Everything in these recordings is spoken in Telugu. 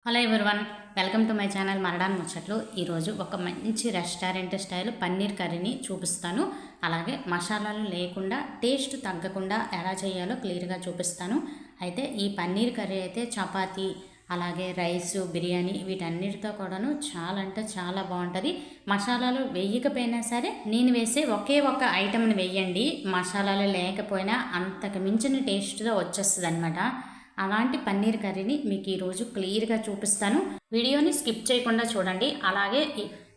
Hello everyone, welcome to my channel మరడాన్ ముచ్చట్లు. ఈరోజు ఒక మంచి రెస్టారెంట్ స్టైల్ పన్నీర్ కర్రీని చూపిస్తాను. అలాగే మసాలాలు లేకుండా టేస్ట్ తగ్గకుండా ఎలా చేయాలో క్లియర్గా చూపిస్తాను. అయితే ఈ పన్నీర్ కర్రీ అయితే చపాతీ అలాగే రైసు బిర్యానీ వీటన్నిటితో కూడాను చాలా అంటే చాలా బాగుంటుంది. మసాలాలు వేయకపోయినా సరే నేను వేసే ఒకే ఒక ఐటమ్ని వేయండి, మసాలాలు లేకపోయినా అంతకు మించిన టేస్ట్తో వచ్చేస్తుంది అనమాట. అలాంటి పన్నీర్ కర్రీని మీకు ఈరోజు క్లియర్గా చూపిస్తాను. వీడియోని స్కిప్ చేయకుండా చూడండి. అలాగే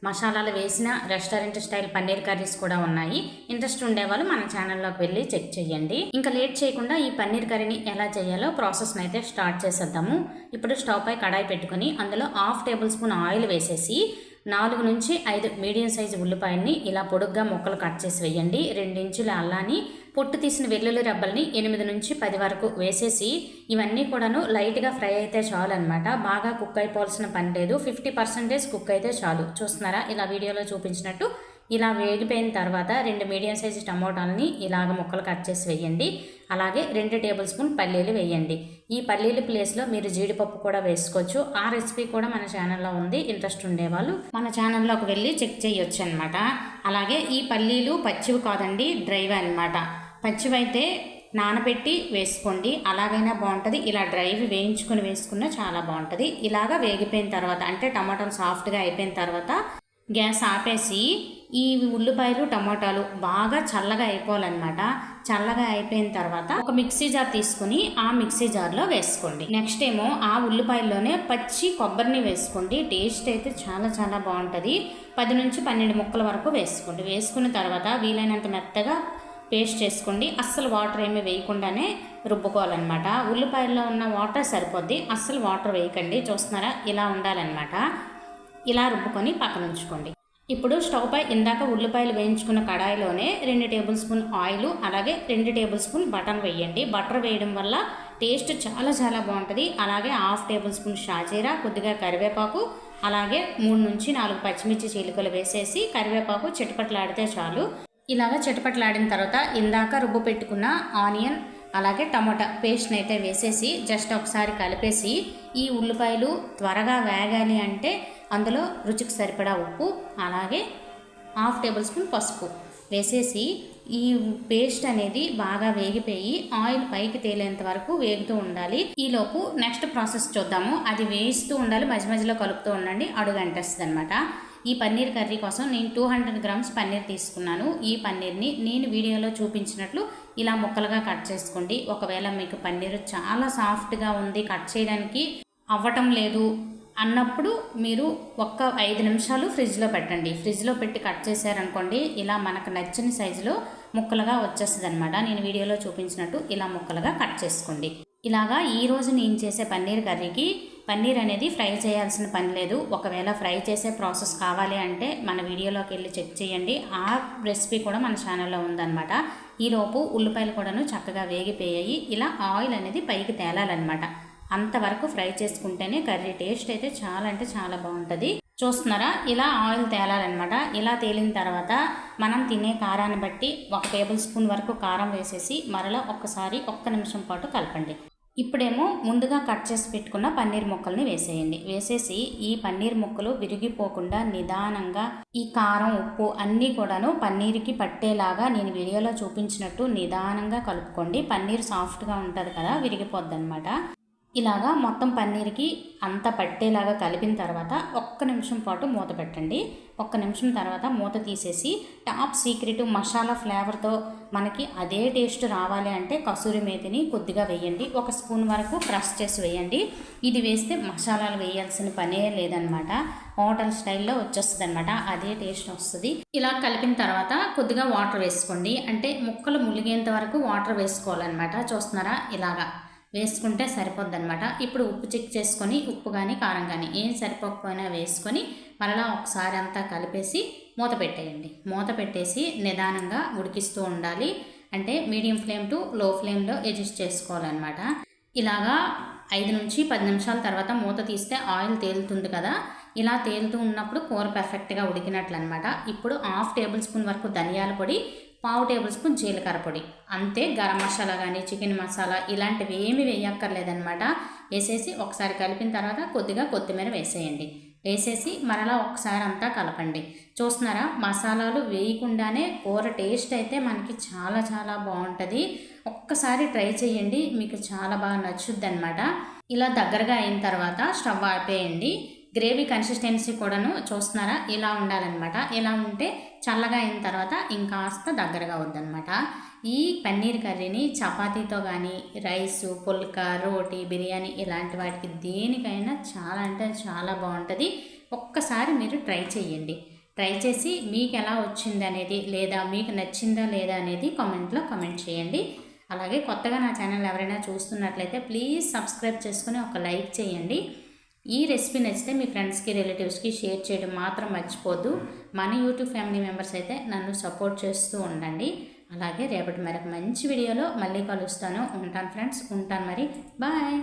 మసాలాలు వేసిన రెస్టారెంట్ స్టైల్ పన్నీర్ కర్రీస్ కూడా ఉన్నాయి. ఇంట్రెస్ట్ ఉండేవాళ్ళు మన ఛానల్లోకి వెళ్ళి చెక్ చేయండి. ఇంకా లేట్ చేయకుండా ఈ పన్నీర్ కర్రీని ఎలా చేయాలో ప్రాసెస్ని అయితే స్టార్ట్ చేసేద్దాము. ఇప్పుడు స్టవ్ పై కడాయి పెట్టుకుని అందులో 1/2 టేబుల్ స్పూన్ ఆయిల్ వేసేసి 4 నుంచి 5 మీడియం సైజు ఉల్లిపాయల్ని ఇలా పొడుగ్గా ముక్కలు కట్ చేసి వేయండి. 2 ఇంచుల అల్లాన్ని, పొట్టు తీసిన వెల్లుల్లి రెబ్బల్ని 8 నుంచి 10 వరకు వేసేసి ఇవన్నీ కూడాను లైట్గా ఫ్రై అయితే చాలు అనమాట. బాగా కుక్ అయిపోవాల్సిన పని లేదు, 50% కుక్ అయితే చాలు. చూస్తున్నారా, ఇలా వీడియోలో చూపించినట్టు ఇలా వేగిపోయిన తర్వాత 2 మీడియం సైజు టమోటాలని ఇలాగ ముక్కలు కట్ చేసి వేయండి. అలాగే 2 టేబుల్ స్పూన్ పల్లీలు వేయండి. ఈ పల్లీల ప్లేస్లో మీరు జీడిపప్పు కూడా వేసుకోవచ్చు. ఆ రెసిపీ కూడా మన ఛానల్లో ఉంది. ఇంట్రెస్ట్ ఉండేవాళ్ళు మన ఛానల్లోకి వెళ్ళి చెక్ చేయొచ్చు అనమాట. అలాగే ఈ పల్లీలు పచ్చివి కాదండి, డ్రైవ్ అనమాట. పచ్చివైతే నానబెట్టి వేసుకోండి, అలాగైనా బాగుంటుంది. ఇలా డ్రైవ్ వేయించుకొని వేసుకున్నా చాలా బాగుంటుంది. ఇలాగా వేగిపోయిన తర్వాత అంటే టమాటాలు సాఫ్ట్గా అయిపోయిన తర్వాత గ్యాస్ ఆపేసి ఈ ఉల్లిపాయలు టమాటాలు బాగా చల్లగా అయిపోవాలన్నమాట. చల్లగా అయిపోయిన తర్వాత ఒక మిక్సీ జార్ తీసుకుని ఆ మిక్సీ జార్లో వేసుకోండి. నెక్స్ట్ ఏమో ఆ ఉల్లిపాయల్లోనే పచ్చి కొబ్బరిని వేసుకోండి. టేస్ట్ అయితే చాలా చాలా బాగుంటుంది. 10 నుంచి 12 ముక్కల వరకు వేసుకోండి. వేసుకున్న తర్వాత వీలైనంత మెత్తగా పేస్ట్ చేసుకోండి. అస్సలు వాటర్ ఏమీ వేయకుండానే రుబ్బుకోవాలన్నమాట. ఉల్లిపాయల్లో ఉన్న వాటర్ సరిపోద్ది, అస్సలు వాటర్ వేయకండి. చూస్తున్నారా, ఇలా ఉండాలన్నమాట. ఇలా రుబ్బుకొని పక్కన ఉంచుకోండి. ఇప్పుడు స్టవ్ పై ఇందాక ఉల్లిపాయలు వేయించుకున్న కడాయిలోనే 2 టేబుల్ స్పూన్ ఆయిల్ అలాగే 2 టేబుల్ స్పూన్ బటర్ వేయండి. బటర్ వేయడం వల్ల టేస్ట్ చాలా చాలా బాగుంటుంది. అలాగే 1/2 టేబుల్ స్పూన్ షాజీరా, కొద్దిగా కరివేపాకు, అలాగే 3 నుంచి 4 పచ్చిమిర్చి చీలికలు వేసేసి కరివేపాకు చిటపట్లాడితే చాలు. ఇలాగ చిటపట్లాడిన తర్వాత ఇందాక రుబ్బు పెట్టుకున్న ఆనియన్ అలాగే టమాటా పేస్ట్ని అయితే వేసేసి జస్ట్ ఒకసారి కలిపేసి ఈ ఉల్లిపాయలు త్వరగా వేగాలి అంటే అందులో రుచికి సరిపడా ఉప్పు అలాగే 1/2 టేబుల్ స్పూన్ పసుపు వేసేసి ఈ పేస్ట్ అనేది బాగా వేగిపోయి ఆయిల్ పైకి తేలేంత వరకు వేగుతూ ఉండాలి. ఈలోపు నెక్స్ట్ ప్రాసెస్ చూద్దాము. అది వేయిస్తూ ఉండాలి, మధ్య మధ్యలో కలుపుతూ ఉండండి, అడుగంటేస్తుంది అనమాట. ఈ పన్నీర్ కర్రీ కోసం నేను 200 గ్రామ్స్ పన్నీర్ తీసుకున్నాను. ఈ పన్నీర్ని నేను వీడియోలో చూపించినట్లు ఇలా ముక్కలుగా కట్ చేసుకోండి. ఒకవేళ మీకు పన్నీర్ చాలా సాఫ్ట్గా ఉంది, కట్ చేయడానికి అవ్వటం లేదు అన్నప్పుడు మీరు 5 నిమిషాలు ఫ్రిడ్జ్లో పెట్టండి. ఫ్రిడ్జ్లో పెట్టి కట్ చేశారనుకోండి, ఇలా మనకు నచ్చిన సైజులో ముక్కలుగా వచ్చేస్తుంది అనమాట. నేను వీడియోలో చూపించినట్టు ఇలా ముక్కలుగా కట్ చేసుకోండి. ఇలాగా ఈరోజు నేను చేసే పన్నీర్ కర్రీకి పన్నీర్ అనేది ఫ్రై చేయాల్సిన పని లేదు. ఒకవేళ ఫ్రై చేసే ప్రాసెస్ కావాలి అంటే మన వీడియోలోకి వెళ్ళి చెక్ చేయండి. ఆ రెసిపీ కూడా మన ఛానల్లో ఉందన్నమాట. ఈలోపు ఉల్లిపాయలు కూడాను చక్కగా వేగిపోయాయి. ఇలా ఆయిల్ అనేది పైకి తేలాలన్నమాట. అంతవరకు ఫ్రై చేసుకుంటేనే కర్రీ టేస్ట్ అయితే చాలా అంటే చాలా బాగుంటుంది. చూస్తున్నారా, ఇలా ఆయిల్ తేలాలన్నమాట. ఇలా తేలిన తర్వాత మనం తినే కారాన్ని బట్టి 1 టేబుల్ స్పూన్ వరకు కారం వేసేసి మరలా ఒక్కసారి 1 నిమిషం పాటు కలపండి. ఇప్పుడేమో ముందుగా కట్ చేసి పెట్టుకున్న పన్నీర్ ముక్కల్ని వేసేయండి. వేసేసి ఈ పన్నీర్ ముక్కలు విరిగిపోకుండా నిదానంగా ఈ కారం ఉప్పు అన్నీ కూడాను పన్నీర్కి పట్టేలాగా నేను వీడియోలో చూపించినట్టు నిదానంగా కలుపుకోండి. పన్నీర్ సాఫ్ట్గా ఉంటుంది కదా, విరిగిపోద్ది అనమాట. ఇలాగా మొత్తం పన్నీర్కి అంతా పట్టేలాగా కలిపిన తర్వాత 1 నిమిషం పాటు మూత పెట్టండి. 1 నిమిషం తర్వాత మూత తీసేసి టాప్ సీక్రెట్ మసాలా ఫ్లేవర్తో మనకి అదే టేస్ట్ రావాలి అంటే కసూరి మేతిని కొద్దిగా వేయండి. 1 స్పూన్ వరకు క్రష్ చేసి వేయండి. ఇది వేస్తే మసాలాలు వేయాల్సిన పనే లేదనమాట. హోటల్ స్టైల్లో వచ్చేస్తుంది అనమాట, అదే టేస్ట్ వస్తుంది. ఇలా కలిపిన తర్వాత కొద్దిగా వాటర్ వేసుకోండి. అంటే ముక్కలు ములిగేంత వరకు వాటర్ వేసుకోవాలన్నమాట. చూస్తున్నారా, ఇలాగా వేసుకుంటే సరిపోద్ది అనమాట. ఇప్పుడు ఉప్పు చెక్ చేసుకొని ఉప్పు కానీ కారం కానీ ఏం సరిపోకపోయినా వేసుకొని మరలా ఒకసారి అంతా కలిపేసి మూత పెట్టేయండి. మూత పెట్టేసి నిదానంగా ఉడికిస్తూ ఉండాలి. అంటే మీడియం ఫ్లేమ్ టు లో ఫ్లేమ్లో అడ్జస్ట్ చేసుకోవాలన్నమాట. ఇలాగా 5 నుంచి 10 నిమిషాల తర్వాత మూత తీస్తే ఆయిల్ తేలుతుంది కదా, ఇలా తేలుతూ ఉన్నప్పుడు కూర పర్ఫెక్ట్గా ఉడికినట్లు అనమాట. ఇప్పుడు 1/2 టేబుల్ స్పూన్ వరకు ధనియాల పొడి, పావు టేబుల్ స్పూన్ జీలకర్ర పొడి, అంతే. గరం మసాలా కానీ చికెన్ మసాలా ఇలాంటివి ఏమి వేయక్కర్లేదనమాట. వేసేసి ఒకసారి కలిపిన తర్వాత కొద్దిగా కొత్తిమీర వేసేయండి. వేసేసి మరలా ఒకసారి అంతా కలపండి. చూస్తున్నారా, మసాలాలు వేయకుండానే కూర టేస్ట్ అయితే మనకి చాలా చాలా బాగుంటుంది. ఒక్కసారి ట్రై చేయండి, మీకు చాలా బాగా నచ్చుద్ది అనమాట. ఇలా దగ్గరగా అయిన తర్వాత స్టవ్ ఆపేయండి. గ్రేవీ కన్సిస్టెన్సీ కూడాను చూస్తున్నారా, ఇలా ఉండాలన్నమాట. ఇలా ఉంటే చల్లగా అయిన తర్వాత ఇంకాస్త దగ్గరగా అవుద్దనమాట. ఈ పన్నీర్ కర్రీని చపాతీతో కానీ రైసు, పుల్కా, రోటీ, బిర్యానీ ఇలాంటి వాటికి దేనికైనా చాలా అంటే చాలా బాగుంటుంది. ఒక్కసారి మీరు ట్రై చేయండి. ట్రై చేసి మీకు ఎలా వచ్చింది అనేది, లేదా మీకు నచ్చిందా లేదా అనేది కామెంట్లో కామెంట్ చేయండి. అలాగే కొత్తగా నా ఛానల్ ఎవరైనా చూస్తున్నట్లయితే ప్లీజ్ సబ్స్క్రైబ్ చేసుకుని ఒక లైక్ చేయండి. ఈ రెసిపీ నచ్చితే మీ ఫ్రెండ్స్కి, రిలేటివ్స్కి షేర్ చేయడం మాత్రం మర్చిపోద్దు. మన యూట్యూబ్ ఫ్యామిలీ మెంబర్స్ అయితే నన్ను సపోర్ట్ చేస్తూ ఉండండి. అలాగే రేపటి మరొక మంచి వీడియోలో మళ్ళీ కలుస్తాను. ఉంటాను ఫ్రెండ్స్, ఉంటాను మరి. బాయ్.